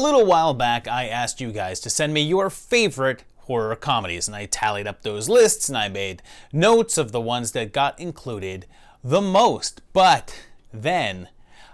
little while back, I asked you guys to send me your favorite horror comedies, and I tallied up those lists and I made notes of the ones that got included the most. But then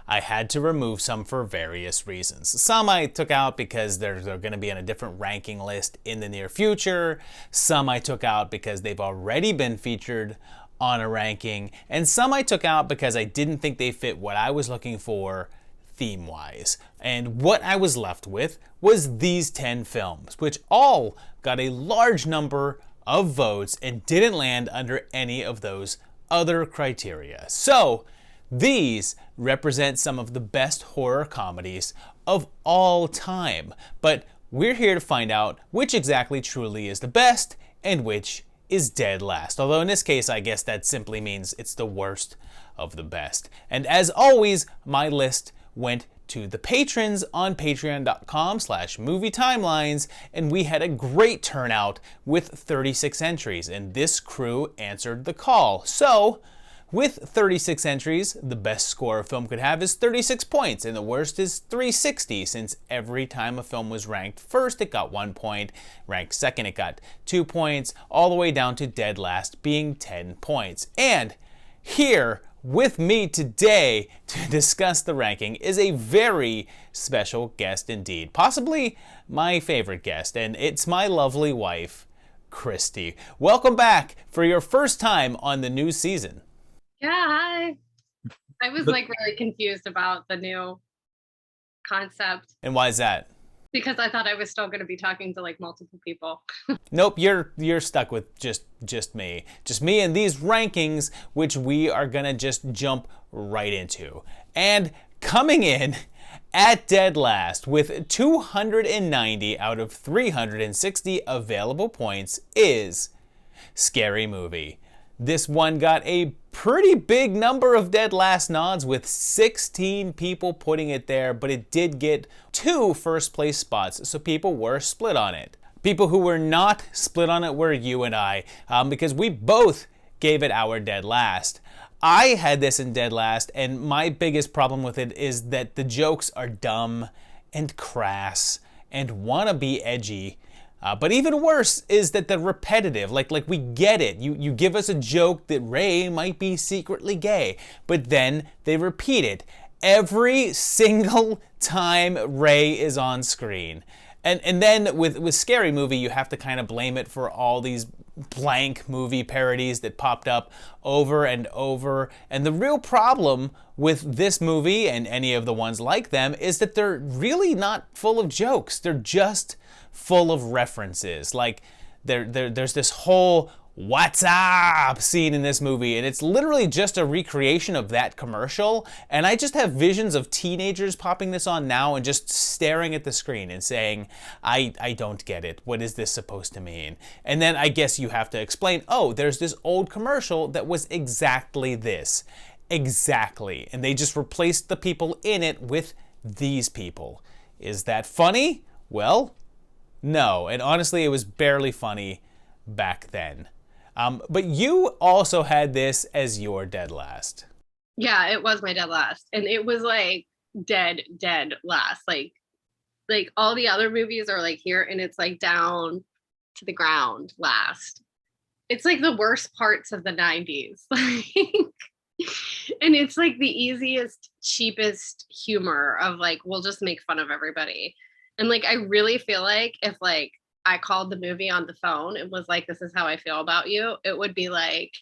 I had to remove some for various reasons. Some I took out because they're going to be on a different ranking list in the near future. Some I took out because they've already been featured on a ranking. And some I took out because I didn't think they fit what I was looking for theme-wise. And what I was left with was these 10 films, which all got a large number of votes and didn't land under any of those other criteria. So these represent some of the best horror comedies of all time. But we're here to find out which exactly truly is the best and which is dead last. Although in this case, I guess that simply means it's the worst of the best. And as always, my list went to the patrons on patreon.com/movietimelines, and we had a great turnout with 36 entries, and this crew answered the call. So with 36 entries, the best score a film could have is 36 points, and the worst is 360, since every time a film was ranked first, it got 1 point, ranked second, it got 2 points, all the way down to dead last being 10 points. And here with me today to discuss the ranking is a very special guest indeed, possibly my favorite guest, and it's my lovely wife, Christy. Welcome back for your first time on the new season. Yeah, hi. I was like really confused about the new concept. And why is that? Because I thought I was still going to be talking to like multiple people. Nope, you're stuck with just me. Just me and these rankings, which we are gonna just jump right into. And coming in at dead last with 290 out of 360 available points is Scary Movie. This one got a pretty big number of dead last nods, with 16 people putting it there, but it did get 2 first place spots, so people were split on it. People who were not split on it were you and I, because we both gave it our dead last. I had this in dead last, and my biggest problem with it is that the jokes are dumb and crass and wanna be edgy. But even worse is that they're repetitive. Like we get it. You give us a joke that Ray might be secretly gay, but then they repeat it every single time Ray is on screen. And then with Scary Movie, you have to kind of blame it for all these blank movie parodies that popped up over and over. And the real problem with this movie and any of the ones like them is that they're really not full of jokes. They're just full of references. Like there's this whole "what's up" scene in this movie, and it's literally just a recreation of that commercial. And I just have visions of teenagers popping this on now and just staring at the screen and saying, I don't get it. What is this supposed to mean? And then I guess you have to explain, oh, there's this old commercial that was exactly this. Exactly. And they just replaced the people in it with these people. Is that funny? Well, no. And honestly, it was barely funny back then. But you also had this as your dead last. Yeah, it was my dead last. And it was like dead last. Like all the other movies are like here and it's like down to the ground last. It's like the worst parts of the 90s. And it's like the easiest, cheapest humor of like, we'll just make fun of everybody. And like, I really feel like if like I called the movie on the phone and was like, this is how I feel about you, it would be like,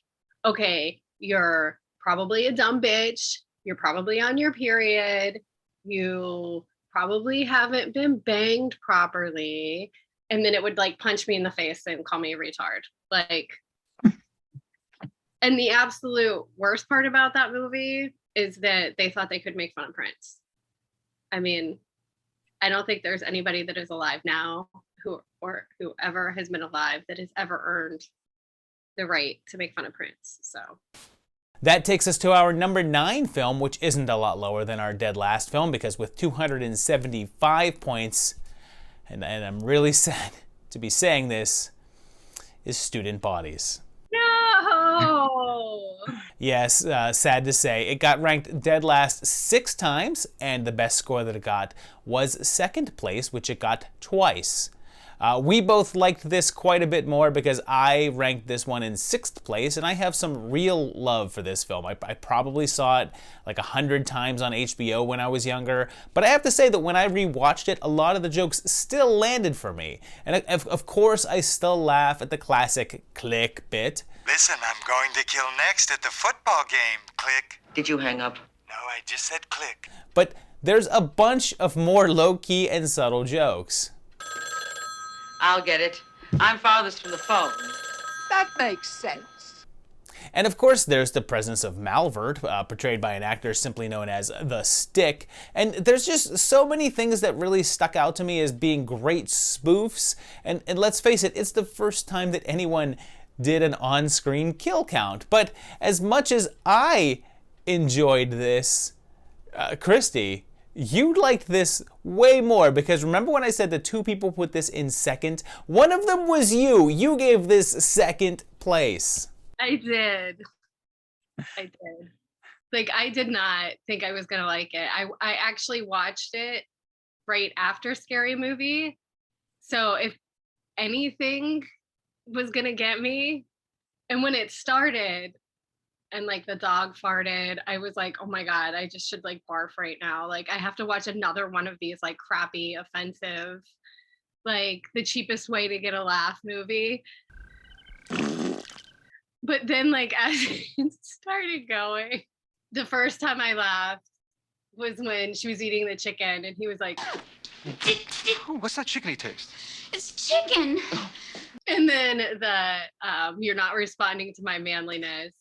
okay, you're probably a dumb bitch. You're probably on your period. You probably haven't been banged properly. And then it would like punch me in the face and call me a retard. Like, and the absolute worst part about that movie is that they thought they could make fun of Prince. I mean, I don't think there's anybody that is alive now or whoever has been alive that has ever earned the right to make fun of Prince. So that takes us to our number 9 film, which isn't a lot lower than our dead last film, because with 275 points, and I'm really sad to be saying this, is Student Bodies. no. Yes, sad to say. It got ranked dead last 6 times, and the best score that it got was second place, which it got twice. We both liked this quite a bit more because I ranked this one in 6th place, and I have some real love for this film. I probably saw it like 100 times on HBO when I was younger, but I have to say that when I rewatched it, a lot of the jokes still landed for me. And of course, I still laugh at the classic click bit. Listen, I'm going to kill next at the football game. Click. Did you hang up? No, I just said click. But there's a bunch of more low-key and subtle jokes. I'll get it. I'm farthest from the phone. That makes sense. And of course, there's the presence of Malvert, portrayed by an actor simply known as The Stick. And there's just so many things that really stuck out to me as being great spoofs. And let's face it, it's the first time that anyone did an on-screen kill count. But as much as I enjoyed this, Christy, you liked this way more, because remember when I said the 2 people put this in second? One of them was you. You gave this second place. I did. Like, I did not think I was gonna like it. I actually watched it right after Scary Movie. So if anything was gonna get me, and when it started, and like the dog farted, I was like, oh my God, I just should like barf right now. Like, I have to watch another one of these like crappy, offensive, like the cheapest way to get a laugh movie. But then like as it started going, the first time I laughed was when she was eating the chicken and he was like, Ooh, what's that chickeny taste? It's chicken. and then the you're not responding to my manliness.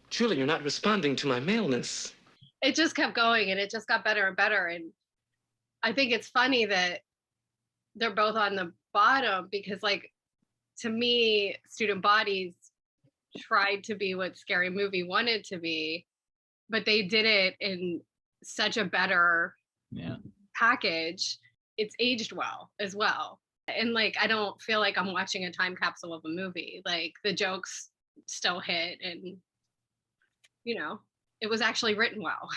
Julie, you're not responding to my maleness. It just kept going and it just got better and better. And I think it's funny that they're both on the bottom because, like, to me, Student Bodies tried to be what Scary Movie wanted to be, but they did it in such a better package. It's aged well as well. And like, I don't feel like I'm watching a time capsule of a movie. Like, the jokes still hit and, you know, it was actually written well.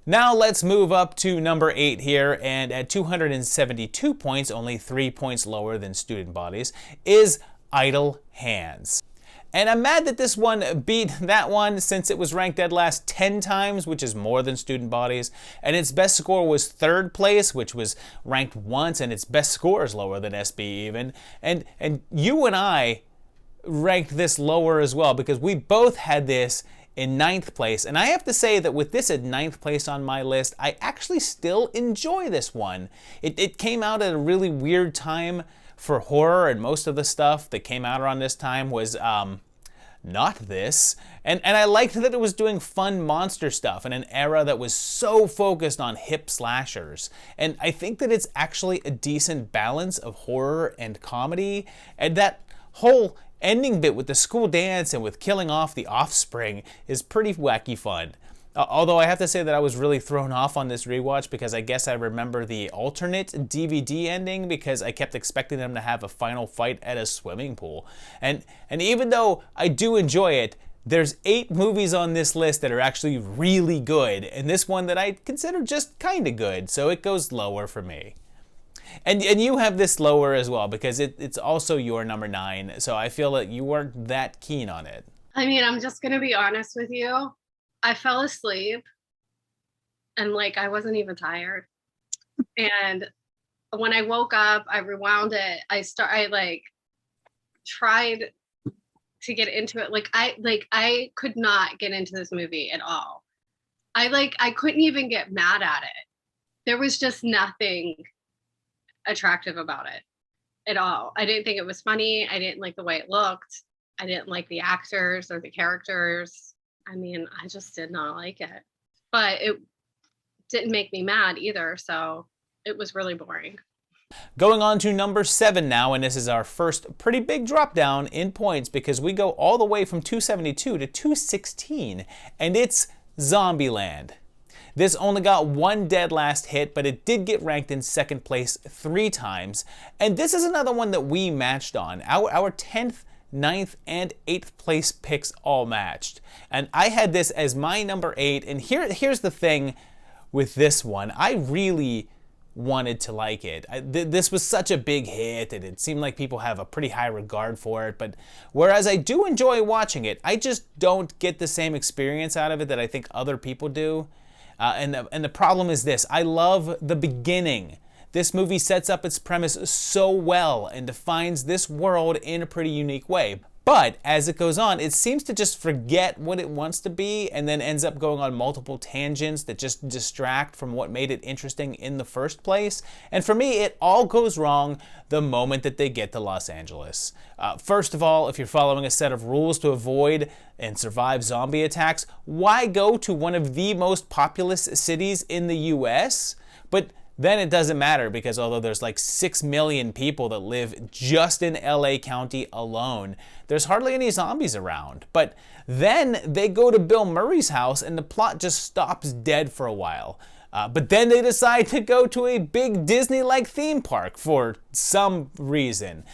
Now let's move up to number 8 here, and at 272 points, only 3 points lower than Student Bodies, is Idle Hands. And I'm mad that this one beat that one since it was ranked dead last 10 times, which is more than Student Bodies. And its best score was 3rd place, which was ranked once, and its best score is lower than SB even. And you and I ranked this lower as well because we both had this in 9th place. And I have to say that with this at 9th place on my list, I actually still enjoy this one. It came out at a really weird time for horror, and most of the stuff that came out around this time was not this. And I liked that it was doing fun monster stuff in an era that was so focused on hip slashers. And I think that it's actually a decent balance of horror and comedy, and that whole ending bit with the school dance and with killing off the offspring is pretty wacky fun. Although I have to say that I was really thrown off on this rewatch because I guess I remember the alternate DVD ending because I kept expecting them to have a final fight at a swimming pool. And even though I do enjoy it, there's 8 movies on this list that are actually really good, and this one that I consider just kind of good, so it goes lower for me. And you have this lower as well because it's also your number 9, so I feel that you weren't that keen on it. I mean, I'm just gonna be honest with you. I fell asleep and like I wasn't even tired. And when I woke up, I rewound it. I like tried to get into it. I could not get into this movie at all. I couldn't even get mad at it. There was just nothing attractive about it at all. I didn't think it was funny. I didn't like the way it looked. I didn't like the actors or the characters. I mean, I just did not like it. But it didn't make me mad either, so it was really boring. Going on to number 7 now, and this is our first pretty big drop down in points because we go all the way from 272 to 216, and it's Zombieland. This only got 1 dead last hit, but it did get ranked in 2nd place 3 times. And this is another one that we matched on. Our 10th 9th, and 8th place picks all matched. And I had this as my number 8, and here's the thing with this one. I really wanted to like it. This was such a big hit, and it seemed like people have a pretty high regard for it, but whereas I do enjoy watching it, I just don't get the same experience out of it that I think other people do. And the problem is this: I love the beginning. This movie sets up its premise so well and defines this world in a pretty unique way. But as it goes on, it seems to just forget what it wants to be and then ends up going on multiple tangents that just distract from what made it interesting in the first place. And for me, it all goes wrong the moment that they get to Los Angeles. First of all, if you're following a set of rules to avoid and survive zombie attacks, why go to one of the most populous cities in the US? But then it doesn't matter, because although there's like 6 million people that live just in LA County alone, there's hardly any zombies around. But then they go to Bill Murray's house and the plot just stops dead for a while. But then they decide to go to a big Disney-like theme park for some reason.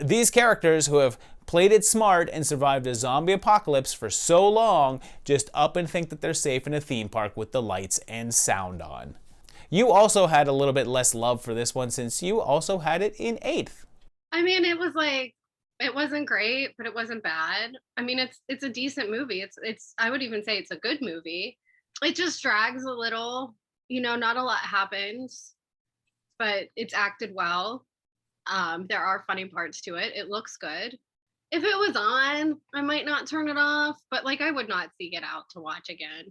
These characters who have played it smart and survived a zombie apocalypse for so long just up and think that they're safe in a theme park with the lights and sound on. You also had a little bit less love for this one since you also had it in 8th. I mean, it was like, it wasn't great, but it wasn't bad. I mean, it's a decent movie. It's I would even say it's a good movie. It just drags a little, not a lot happens, but it's acted well. There are funny parts to it. It looks good. If it was on, I might not turn it off, but like I would not seek it out to watch again,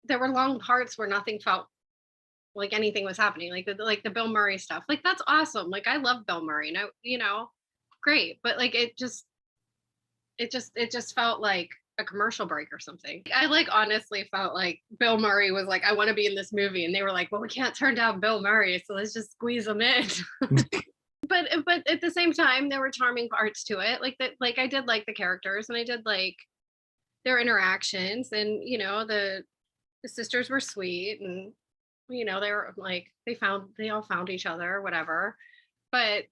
There were long parts where nothing felt like anything was happening, like the Bill Murray stuff. Like, that's awesome. Like, I love Bill Murray, and great. But like, it just felt like a commercial break or something. I like honestly felt like Bill Murray was like, I want to be in this movie, and they were like, well, we can't turn down Bill Murray, so let's just squeeze him in. But at the same time, there were charming parts to it. Like that, like I did like the characters, and I did like their interactions, and the sisters were sweet, and they were like they all found each other or whatever, but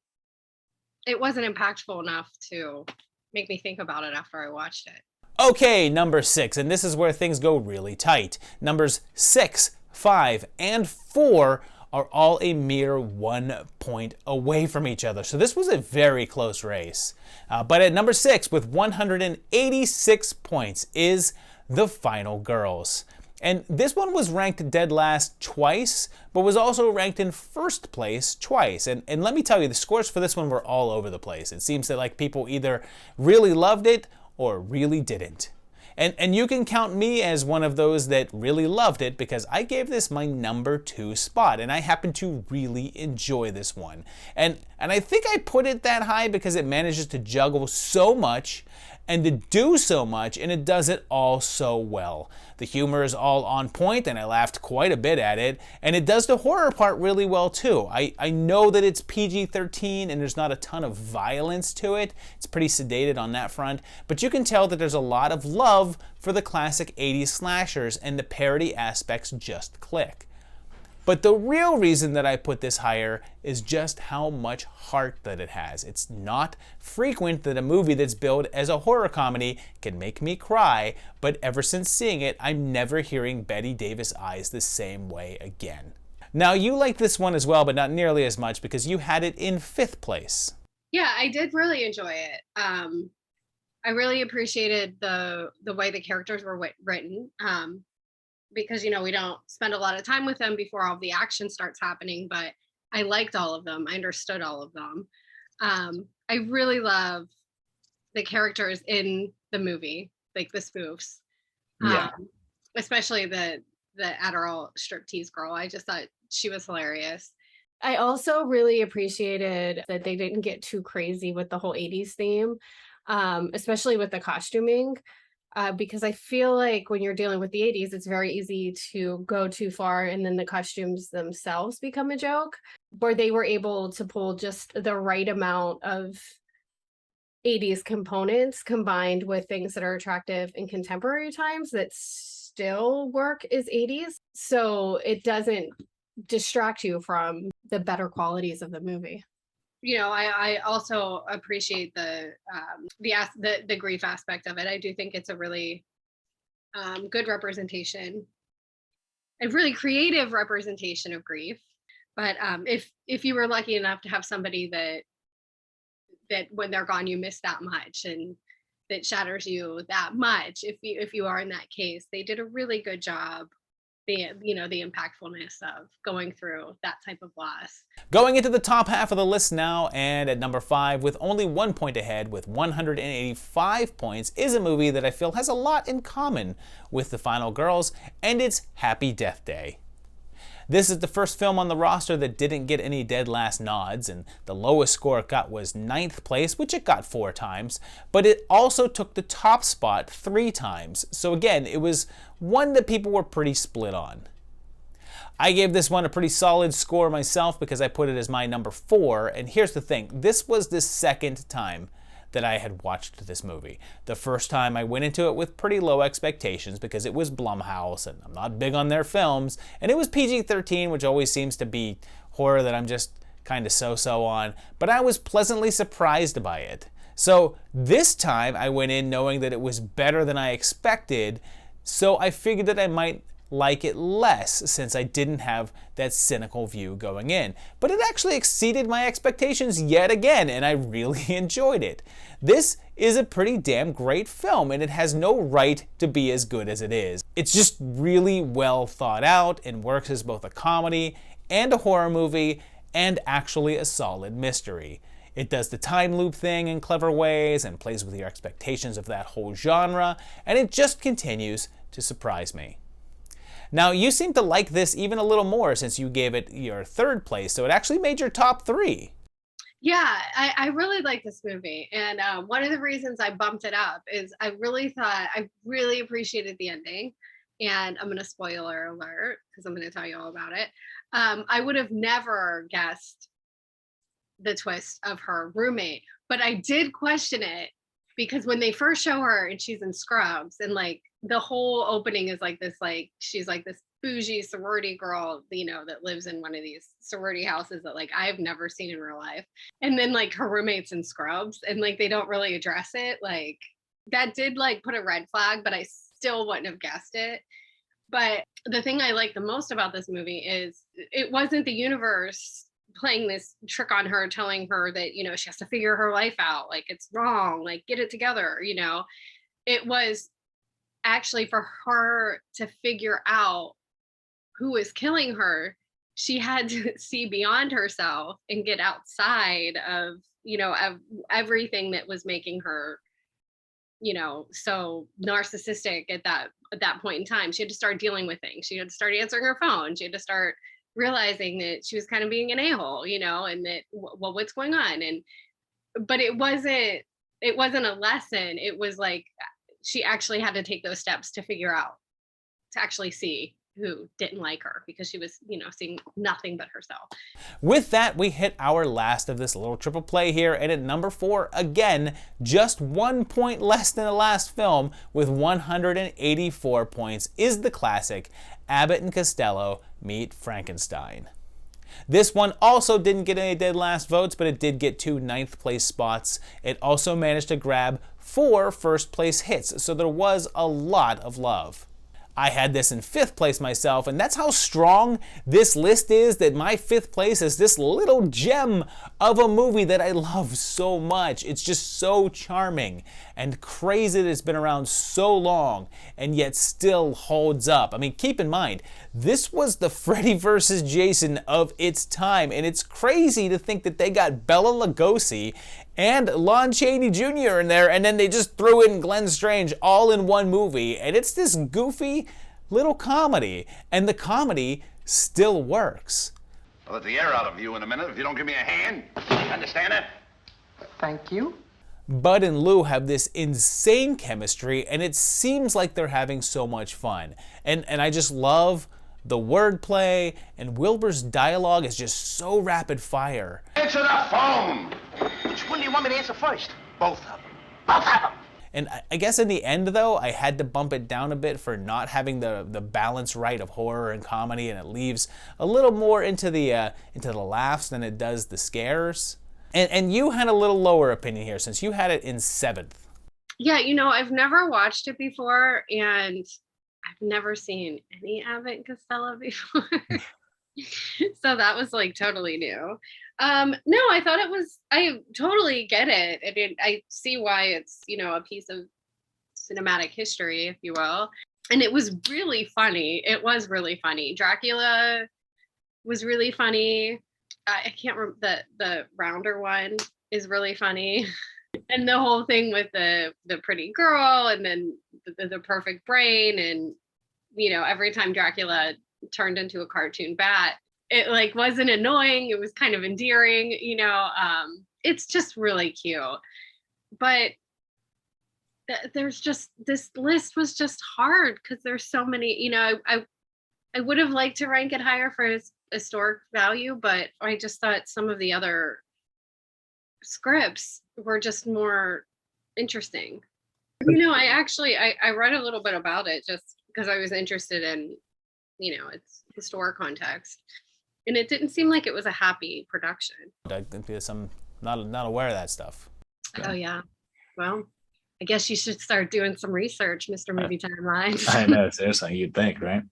it wasn't impactful enough to make me think about it after I watched it. Okay, number 6, and this is where things go really tight. Numbers 6, 5, and 4 are all a mere 1 point away from each other. So this was a very close race. But at number 6 with 186 points is The Final Girls. And this one was ranked dead last twice, but was also ranked in first place twice. And let me tell you, the scores for this one were all over the place. It seems that like people either really loved it or really didn't. And you can count me as one of those that really loved it, because I gave this my number 2 spot, and I happen to really enjoy this one. And I think I put it that high because it manages to juggle so much and to do so much, and it does it all so well. The humor is all on point, and I laughed quite a bit at it, and it does the horror part really well too. I know that it's PG-13 and there's not a ton of violence to it. It's pretty sedated on that front, but you can tell that there's a lot of love for the classic 80s slashers, and the parody aspects just click. But the real reason that I put this higher is just how much heart that it has. It's not frequent that a movie that's billed as a horror comedy can make me cry, but ever since seeing it, I'm never hearing Bette Davis eyes the same way again. Now, you liked this one as well, but not nearly as much because you had it in 5th place. Yeah, I did really enjoy it. I really appreciated the way the characters were written. Because we don't spend a lot of time with them before all the action starts happening, but I liked all of them. I understood all of them. I really love the characters in the movie, like the spoofs. Yeah. Especially the Adderall striptease girl. I just thought she was hilarious. I also really appreciated that they didn't get too crazy with the whole 80s theme, especially with the costuming. Because I feel like when you're dealing with the 80s, it's very easy to go too far and then the costumes themselves become a joke. Where they were able to pull just the right amount of 80s components combined with things that are attractive in contemporary times that still work as 80s. So it doesn't distract you from the better qualities of the movie. I also appreciate the grief aspect of it. I do think it's a really good representation, a really creative representation of grief. But if you were lucky enough to have somebody that when they're gone you miss that much and that shatters you that much, if you are in that case, they did a really good job, the impactfulness of going through that type of loss. Going into the top half of the list now, and at number 5 with only 1 point ahead with 185 points is a movie that I feel has a lot in common with The Final Girls, and it's Happy Death Day. This is the first film on the roster that didn't get any dead last nods, and the lowest score it got was 9th place, which it got 4 times, but it also took the top spot 3 times, so again, it was one that people were pretty split on. I gave this one a pretty solid score myself because I put it as my number 4, and here's the thing, this was the second time that I had watched this movie. The first time I went into it with pretty low expectations because it was Blumhouse and I'm not big on their films, and it was PG-13, which always seems to be horror that I'm just kind of so-so on, but I was pleasantly surprised by it. So this time I went in knowing that it was better than I expected, so I figured that I might like it less since I didn't have that cynical view going in. But it actually exceeded my expectations yet again, and I really enjoyed it. This is a pretty damn great film, and it has no right to be as good as it is. It's just really well thought out and works as both a comedy and a horror movie and actually a solid mystery. It does the time loop thing in clever ways and plays with your expectations of that whole genre, and it just continues to surprise me. Now, you seem to like this even a little more since you gave it your 3rd place, so it actually made your top 3. Yeah, I really like this movie. And one of the reasons I bumped it up is I really appreciated the ending. And I'm going to spoiler alert because I'm going to tell you all about it. I would have never guessed the twist of her roommate, but I did question it because when they first show her and she's in scrubs and like the whole opening is like this, like she's like this bougie sorority girl, that lives in one of these sorority houses that like I've never seen in real life. And then like her roommate's in scrubs and like they don't really address it. Like that did like put a red flag, but I still wouldn't have guessed it. But the thing I like the most about this movie is it wasn't the universe playing this trick on her, telling her that, she has to figure her life out. Like it's wrong, like get it together. It was actually for her to figure out who was killing her. She had to see beyond herself and get outside of everything that was making her so narcissistic at that point in time. She had to start dealing with things. She had to start answering her phone. She had to start realizing that she was kind of being an a-hole, and that what's going on. But it wasn't a lesson. It was like she actually had to take those steps to figure out, to actually see who didn't like her because she was, seeing nothing but herself. With that, we hit our last of this little triple play here, and at number 4, again, just 1 point less than the last film with 184 points, is the classic Abbott and Costello Meet Frankenstein. This one also didn't get any dead last votes, but it did get 2 9th place spots. It also managed to grab 4 first place hits, so there was a lot of love. I had this in 5th place myself, and that's how strong this list is, that my 5th place is this little gem of a movie that I love so much. It's just so charming and crazy that it's been around so long and yet still holds up. I mean, keep in mind, this was the Freddy vs. Jason of its time, and it's crazy to think that they got Bela Lugosi and Lon Chaney Jr. in there, and then they just threw in Glenn Strange all in one movie, and it's this goofy little comedy, and the comedy still works. I'll let the air out of you in a minute if you don't give me a hand. Understand it? Thank you. Bud and Lou have this insane chemistry, and it seems like they're having so much fun. And I just love the wordplay, and Wilbur's dialogue is just so rapid fire. Answer the phone! Which one do you want me to answer first? Both of them. Both of them. And I guess in the end, though, I had to bump it down a bit for not having the balance right of horror and comedy, and it leaves a little more into the laughs than it does the scares. And you had a little lower opinion here since you had it in 7th. Yeah, I've never watched it before, and I've never seen any Abbott and Costello before. So that was like totally new. No, I thought I totally get it. I see why it's, a piece of cinematic history, if you will. And it was really funny. It was really funny. Dracula was really funny. I can't remember, the rounder one is really funny. And the whole thing with the pretty girl and then the perfect brain, and every time Dracula turned into a cartoon bat, it like wasn't annoying, it was kind of endearing. It's just really cute. But there's just, this list was just hard because there's so many. I would have liked to rank it higher for its historic value, but I just thought some of the other scripts were just more interesting. I read a little bit about it just because I was interested in, its historic context, and it didn't seem like it was a happy production. I think there's not aware of that stuff. Oh yeah, well, I guess you should start doing some research, Mr. Movie Timeline. I know, seriously, you'd think, right?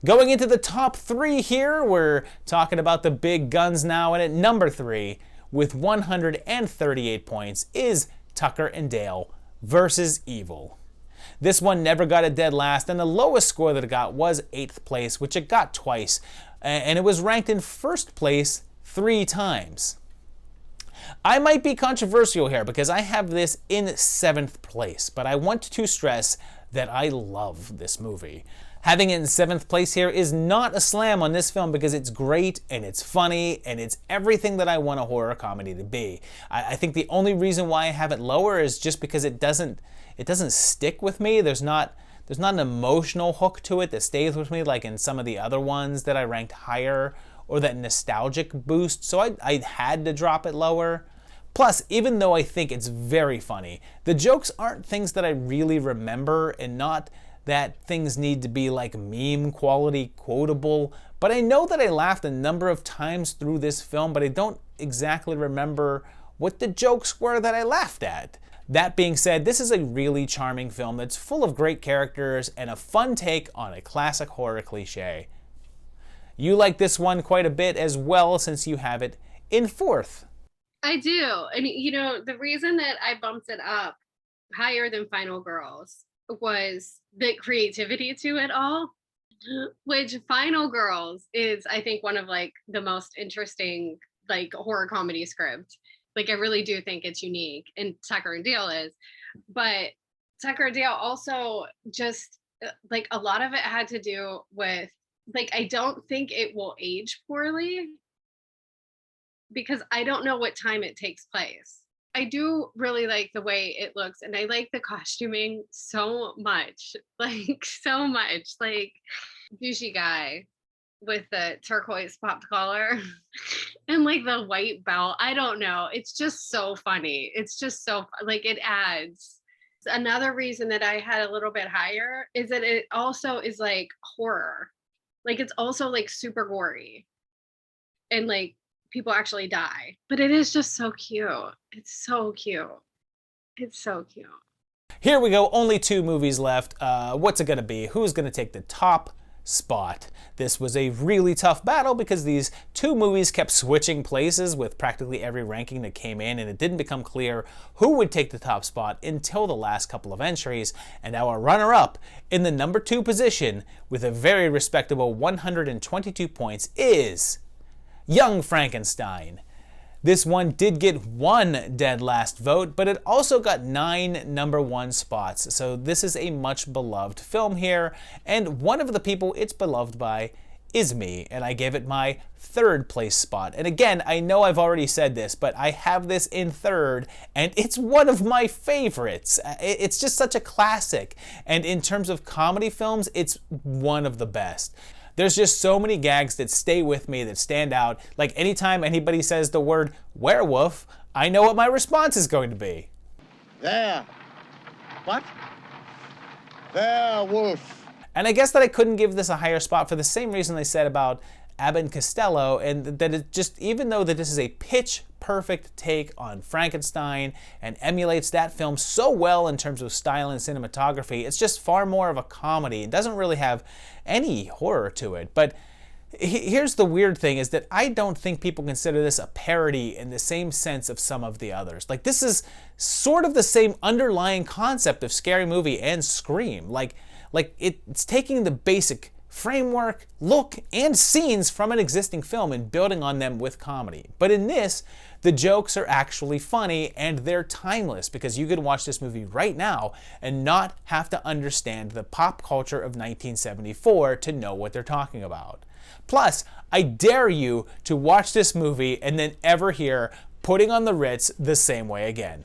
Going into the top 3 here, we're talking about the big guns now, and at number 3, with 138 points, is Tucker and Dale versus Evil. This one never got a dead last, and the lowest score that it got was 8th place, which it got twice, and it was ranked in 1st place 3 times. I might be controversial here because I have this in 7th place, but I want to stress that I love this movie. Having it in 7th place here is not a slam on this film because it's great and it's funny and it's everything that I want a horror comedy to be. I think the only reason why I have it lower is just because it doesn't stick with me. There's not an emotional hook to it that stays with me like in some of the other ones that I ranked higher, or that nostalgic boost, so I had to drop it lower. Plus, even though I think it's very funny, the jokes aren't things that I really remember, and not that things need to be like meme quality quotable, but I know that I laughed a number of times through this film, but I don't exactly remember what the jokes were that I laughed at. That being said, this is a really charming film that's full of great characters and a fun take on a classic horror cliche. You like this one quite a bit as well since you have it in 4th. I do. And the reason that I bumped it up higher than Final Girls was the creativity to it all, which Final Girls is, I think, one of like the most interesting like horror comedy scripts. Like, I really do think it's unique, and Tucker and Dale is. But Tucker and Dale also just like a lot of it had to do with, like, I don't think it will age poorly because I don't know what time it takes place. I do really like the way it looks, and I like the costuming so much, like so much. Like, douchey guy with the turquoise popped collar and like the white belt. I don't know. It's just so funny. It's just so like it adds. Another reason that I had a little bit higher is that it also is like horror. Like, it's also like super gory and like people actually die, but it is just so cute. It's so cute. It's so cute. Here we go, only 2 movies left. What's it gonna be? Who's gonna take the top spot? This was a really tough battle because these 2 movies kept switching places with practically every ranking that came in, and it didn't become clear who would take the top spot until the last couple of entries. And our runner-up in the number 2 position with a very respectable 122 points is Young Frankenstein. This one did get 1 dead last vote, but it also got 9 number 1 spots. So this is a much beloved film here, and one of the people it's beloved by is me, and I gave it my 3rd place spot. And again, I know I've already said this, but I have this in 3rd, and it's one of my favorites. It's just such a classic, and in terms of comedy films, it's one of the best. There's just so many gags that stay with me, that stand out. Like, anytime anybody says the word werewolf, I know what my response is going to be. There. What? Werewolf. And I guess that I couldn't give this a higher spot for the same reason I said about Abbott and Costello, and that it just, even though that this is a pitch perfect take on Frankenstein and emulates that film so well in terms of style and cinematography. It's just far more of a comedy. It doesn't really have any horror to it. But here's the weird thing, is that I don't think people consider this a parody in the same sense of some of the others. Like, this is sort of the same underlying concept of Scary Movie and Scream. Like it's taking the basic framework, look, and scenes from an existing film and building on them with comedy. But in this, the jokes are actually funny and they're timeless, because you could watch this movie right now and not have to understand the pop culture of 1974 to know what they're talking about. Plus, I dare you to watch this movie and then ever hear Putting on the Ritz the same way again.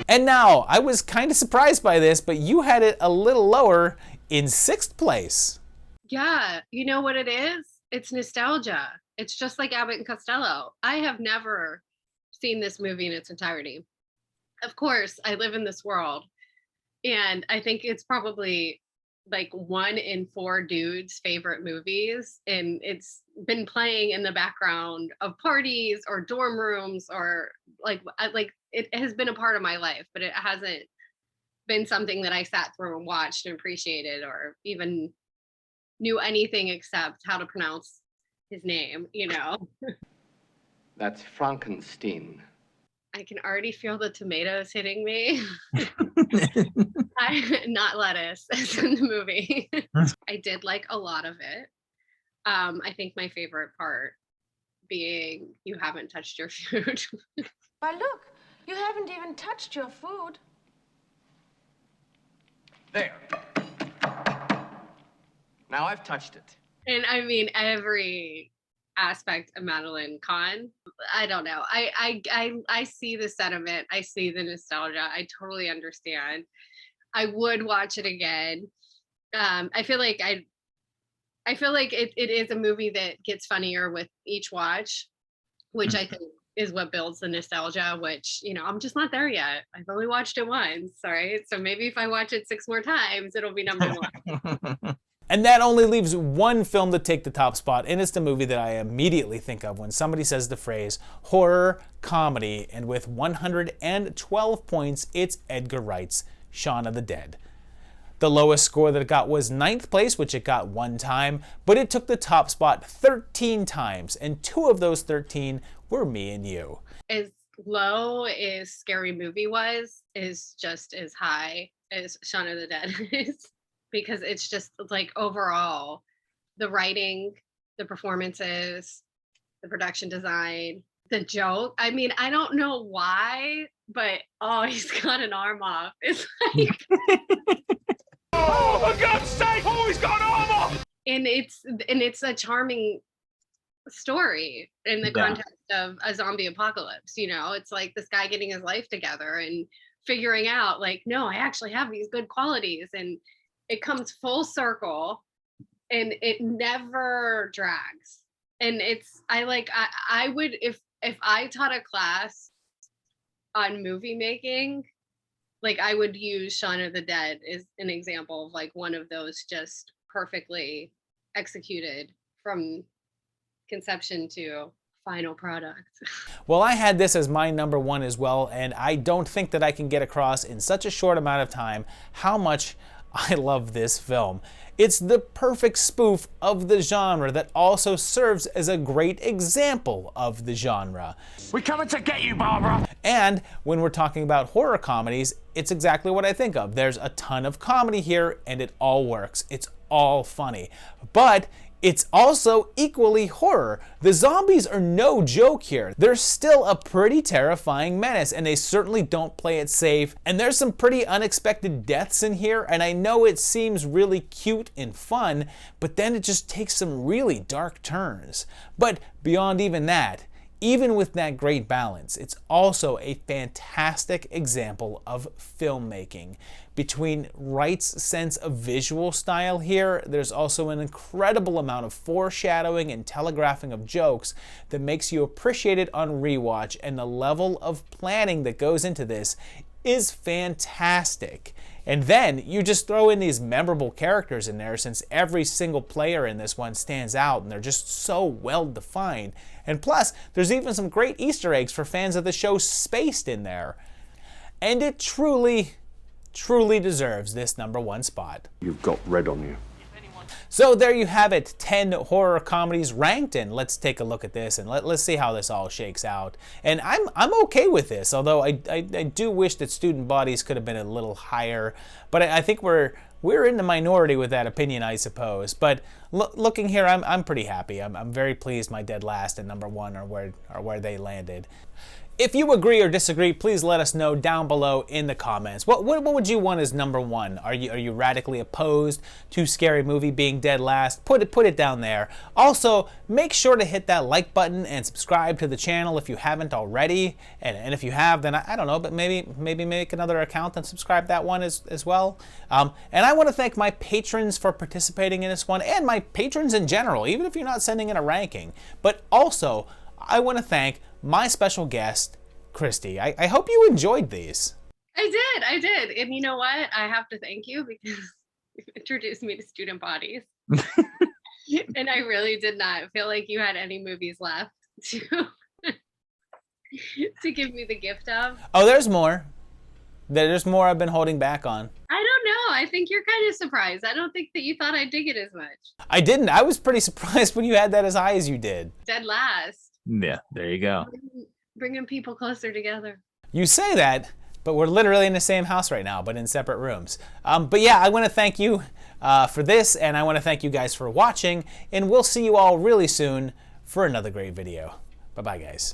And now, I was kind of surprised by this, but you had it a little lower in 6th place. Yeah, you know what it is? It's nostalgia. It's just like Abbott and Costello. I have never seen this movie in its entirety. Of course, I live in this world, and I think it's probably like 1 in 4 dudes' favorite movies, and it's been playing in the background of parties or dorm rooms, or like it has been a part of my life, but it hasn't been something that I sat through and watched and appreciated, or even knew anything except how to pronounce his name, you know. That's Frankenstein. I can already feel the tomatoes hitting me. Not lettuce, as in the movie. I did like a lot of it. I think my favorite part being you haven't touched your food. Why, look, you haven't even touched your food. There. Now I've touched it. And I mean, every aspect of Madeline Kahn, I don't know. I see the sentiment. I see the nostalgia. I totally understand. I would watch it again. I feel like it is a movie that gets funnier with each watch, which I think is what builds the nostalgia, which, you know, I'm just not there yet. I've only watched it once, all right? So maybe if I watch it 6 more times, it'll be number 1. And that only leaves one film to take the top spot, and it's the movie that I immediately think of when somebody says the phrase horror comedy, and with 112 points, it's Edgar Wright's Shaun of the Dead. The lowest score that it got was 9th place, which it got 1 time, but it took the top spot 13 times, and 2 of those 13 were me and you. As low as Scary Movie was, is just as high as Shaun of the Dead is. Because it's just like overall, the writing, the performances, the production design, the joke. I mean, I don't know why, but oh, he's got an arm off. It's like, Oh, for God's sake! Oh, he's got an arm off! and it's a charming story in the context of a zombie apocalypse. You know, it's like this guy getting his life together and figuring out, like, no, I actually have these good qualities, and it comes full circle, and it never drags. And I would, if I taught a class on movie making, like, I would use Shaun of the Dead as an example of like one of those just perfectly executed from conception to final product. Well, I had this as my number 1 as well, and I don't think that I can get across in such a short amount of time how much I love this film. It's the perfect spoof of the genre that also serves as a great example of the genre. We're coming to get you, Barbara! And when we're talking about horror comedies, it's exactly what I think of. There's a ton of comedy here, and it all works. It's all funny. But it's also equally horror. The zombies are no joke here. They're still a pretty terrifying menace, and they certainly don't play it safe. And there's some pretty unexpected deaths in here, and I know it seems really cute and fun, but then it just takes some really dark turns. But beyond even that, even with that great balance, it's also a fantastic example of filmmaking. Between Wright's sense of visual style here, there's also an incredible amount of foreshadowing and telegraphing of jokes that makes you appreciate it on rewatch, and the level of planning that goes into this is fantastic. And then you just throw in these memorable characters in there, since every single player in this one stands out and they're just so well defined. And plus, there's even some great Easter eggs for fans of the show spaced in there. And it truly, truly deserves this #1 spot. You've got red on you. So there you have it, 10 horror comedies ranked, and let's take a look at this and let's see how this all shakes out. And I'm okay with this, although I do wish that Student Bodies could have been a little higher, but I think we're in the minority with that opinion, I suppose. But looking here, I'm pretty happy. I'm very pleased my dead last and #1 are where they landed. If you agree or disagree, please let us know down below in the comments. What would you want as #1? Are you radically opposed to Scary Movie being dead last? Put it down there. Also, make sure to hit that like button and subscribe to the channel if you haven't already. And if you have, then I don't know, but maybe make another account and subscribe that one as well. And I want to thank my patrons for participating in this one, and my patrons in general, even if you're not sending in a ranking. But also, I want to thank my special guest, Christy. I hope you enjoyed these. I did. And you know what? I have to thank you because you introduced me to Student Bodies. And I really did not feel like you had any movies left to give me the gift of. Oh, there's more. There's more I've been holding back on. I don't know. I think you're kind of surprised. I don't think that you thought I'd dig it as much. I didn't. I was pretty surprised when you had that as high as you did. Dead last. Yeah, there you go. Bringing people closer together. You say that, but we're literally in the same house right now, but in separate rooms. But yeah, I want to thank you for this, and I want to thank you guys for watching, and we'll see you all really soon for another great video. Bye-bye, guys.